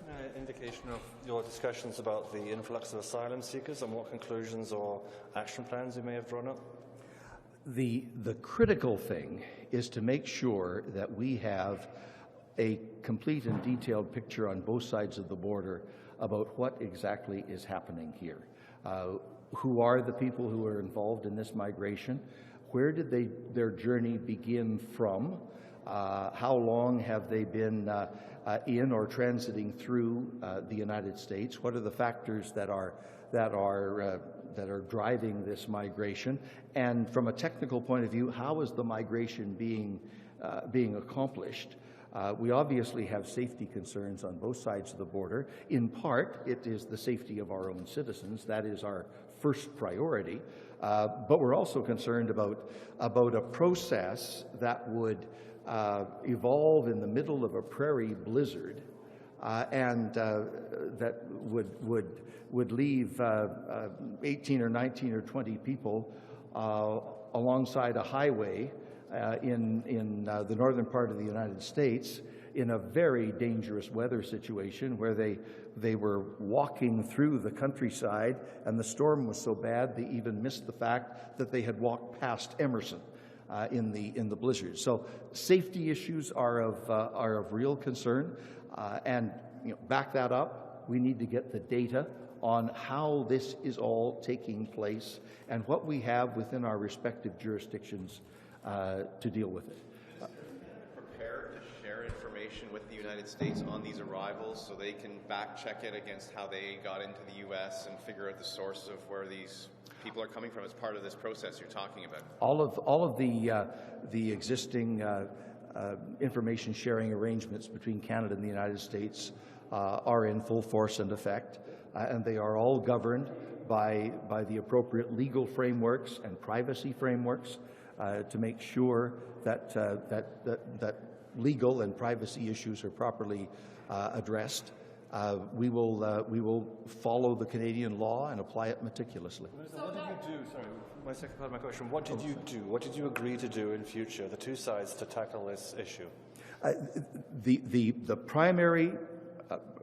an indication of your discussions about the influx of asylum seekers and what conclusions or action plans you may have drawn up? The critical thing is to make sure that we have a complete and detailed picture on both sides of the border about what exactly is happening here. Who are the people who are involved in this migration? Where did their journey begin from? How long have they been in or transiting through the United States? What are the factors that are driving this migration? And from a technical point of view, how is the migration being accomplished? We obviously have safety concerns on both sides of the border. In part, it is the safety of our own citizens. That is our first priority. But we're also concerned about a process that would evolve in the middle of a prairie blizzard and that would leave 18 or 19 or 20 people alongside a highway in the northern part of the United States in a very dangerous weather situation where they were walking through the countryside and the storm was so bad they even missed the fact that they had walked past Emerson in the blizzard. So safety issues are of real concern, and back that up, we need to get the data on how this is all taking place and what we have within our respective jurisdictions to deal with it. Prepared to share information with the United States on these arrivals so they can back check it against how they got into the U.S. and figure out the sources of where these people are coming from as part of this process you're talking about? All of the existing information sharing arrangements between Canada and the United States are in full force and effect, and they are all governed by the appropriate legal frameworks and privacy frameworks to make sure that legal and privacy issues are properly addressed. We will follow the Canadian law and apply it meticulously. What did you do? Sorry, my second part of my question. What did you do? What did you agree to do in future, the two sides, to tackle this issue? The primary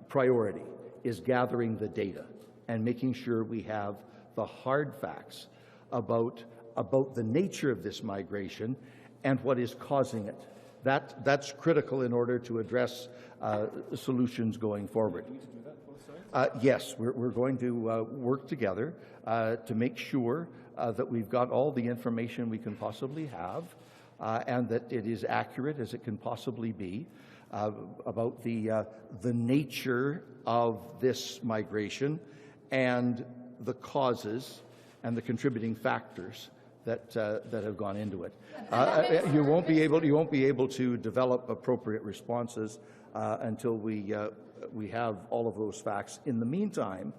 priority is gathering the data and making sure we have the hard facts about the nature of this migration and what is causing it. That's critical in order to address solutions going forward. Yes, we're going to work together to make sure that we've got all the information we can possibly have and that it is accurate as it can possibly be about the nature of this migration and the causes and the contributing factors that have gone into it. You won't be able to develop appropriate responses until we have all of those facts. In the meantime,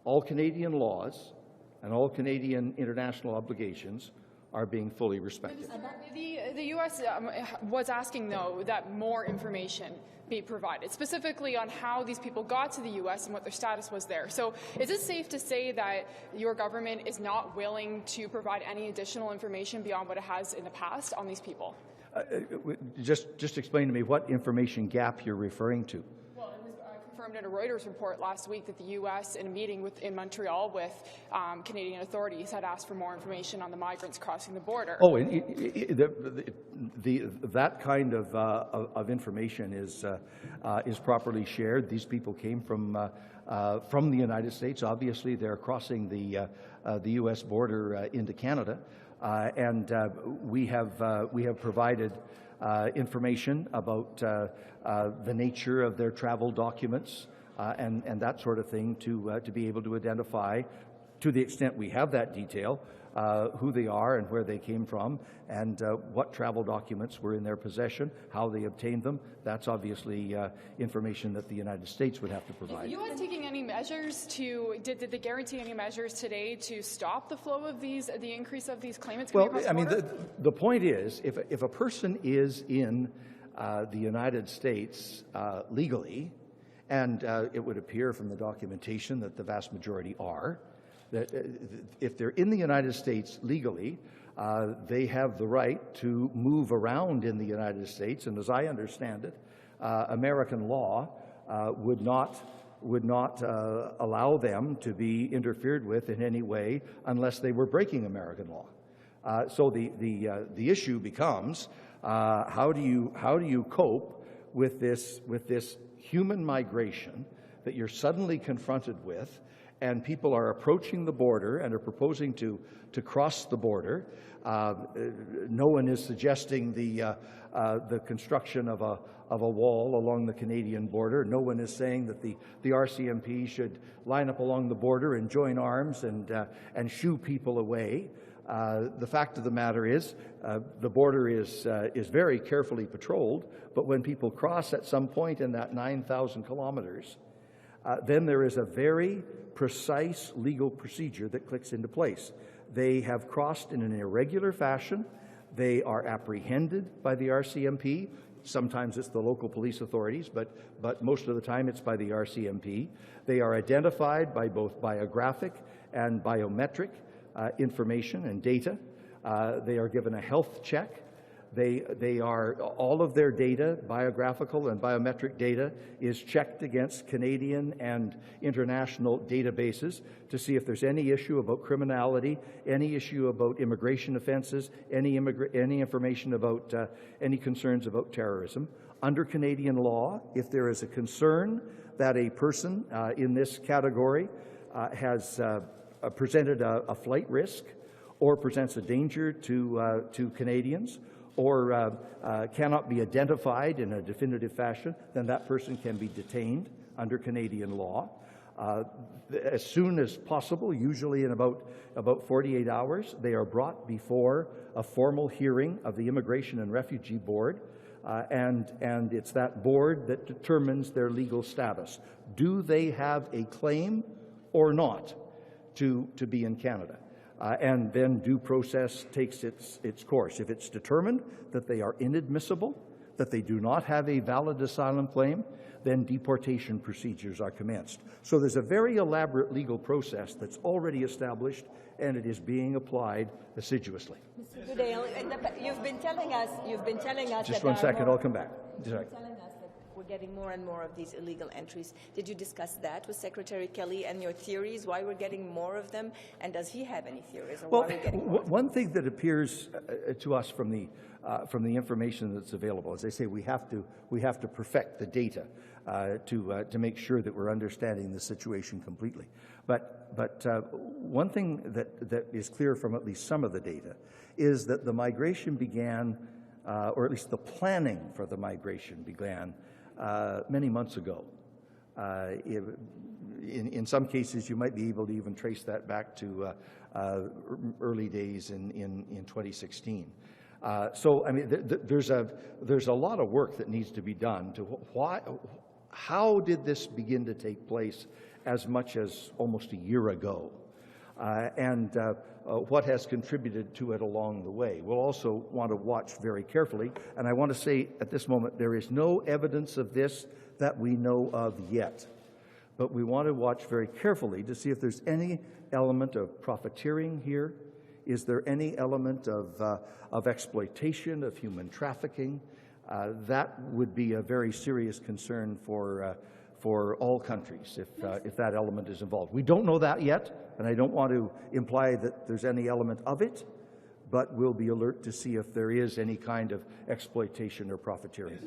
all Canadian laws and all Canadian international obligations are being fully respected. The U.S. Was asking, though, that more information be provided, specifically on how these people got to the U.S. and what their status was there. So is it safe to say that your government is not willing to provide any additional information beyond what it has in the past on these people? Just explain to me what information gap you're referring to. Well, it was confirmed in a Reuters report last week that the U.S. in a meeting in Montreal with Canadian authorities had asked for more information on the migrants crossing the border. Oh, that kind of information is properly shared. These people came from the United States. Obviously, they're crossing the U.S. border into Canada, and we have provided information about the nature of their travel documents and that sort of thing to be able to identify, to the extent we have that detail, who they are and where they came from and what travel documents were in their possession, how they obtained them. That's obviously information that the United States would have to provide. Is the U.S. taking any measures did they guarantee any measures today to stop the flow of the increase of these claimants coming across the border? I mean, the point is, if a person is in the United States legally, and it would appear from the documentation that the vast majority are, that if they're in the United States legally, they have the right to move around in the United States. And as I understand it, American law would not allow them to be interfered with in any way unless they were breaking American law. So the issue becomes how do you cope with this human migration that you're suddenly confronted with, and people are approaching the border and are proposing to cross the border. No one is suggesting the construction of a wall along the Canadian border. No one is saying that the RCMP should line up along the border and join arms and shoo people away. The fact of the matter is, the border is very carefully patrolled, but when people cross at some point in that 9,000 kilometers, then there is a very precise legal procedure that clicks into place. They have crossed in an irregular fashion. They are apprehended by the RCMP. Sometimes it's the local police authorities, but most of the time it's by the RCMP. They are identified by both biographic and biometric information and data. They are given a health check. They are, all of their data, biographical and biometric data, is checked against Canadian and international databases to see if there's any issue about criminality, any issue about immigration offenses, any information about any concerns about terrorism. Under Canadian law, if there is a concern that a person in this category has presented a flight risk or presents a danger to Canadians, or cannot be identified in a definitive fashion, then that person can be detained under Canadian law. As soon as possible, usually in about 48 hours, they are brought before a formal hearing of the Immigration and Refugee Board, and it's that board that determines their legal status. Do they have a claim or not to be in Canada? And then due process takes its course. If it's determined that they are inadmissible, that they do not have a valid asylum claim, then deportation procedures are commenced. So there's a very elaborate legal process that's already established, and it is being applied assiduously. Mr. Goodale, you've been telling us Just that one second, I'll come back. You're telling us that we're getting more and more of these illegal entries. Did you discuss that with Secretary Kelly and your theories, why we're getting more of them? And does he have any theories on why we're getting more? One thing that appears to us from the information that's available, as I say, we have to perfect the data to make sure that we're understanding the situation completely. But one thing that is clear from at least some of the data is that the migration began, or at least the planning for the migration began many months ago. In some cases, you might be able to even trace that back to early days in 2016. So, I mean, there's a lot of work that needs to be done to how did this begin to take place as much as almost a year ago, and what has contributed to it along the way. We'll also want to watch very carefully, and I want to say at this moment there is no evidence of this that we know of yet. But we want to watch very carefully to see if there's any element of profiteering here. Is there any element of exploitation, of human trafficking? That would be a very serious concern for all countries if that element is involved. We don't know that yet, and I don't want to imply that there's any element of it, but we'll be alert to see if there is any kind of exploitation or profiteering.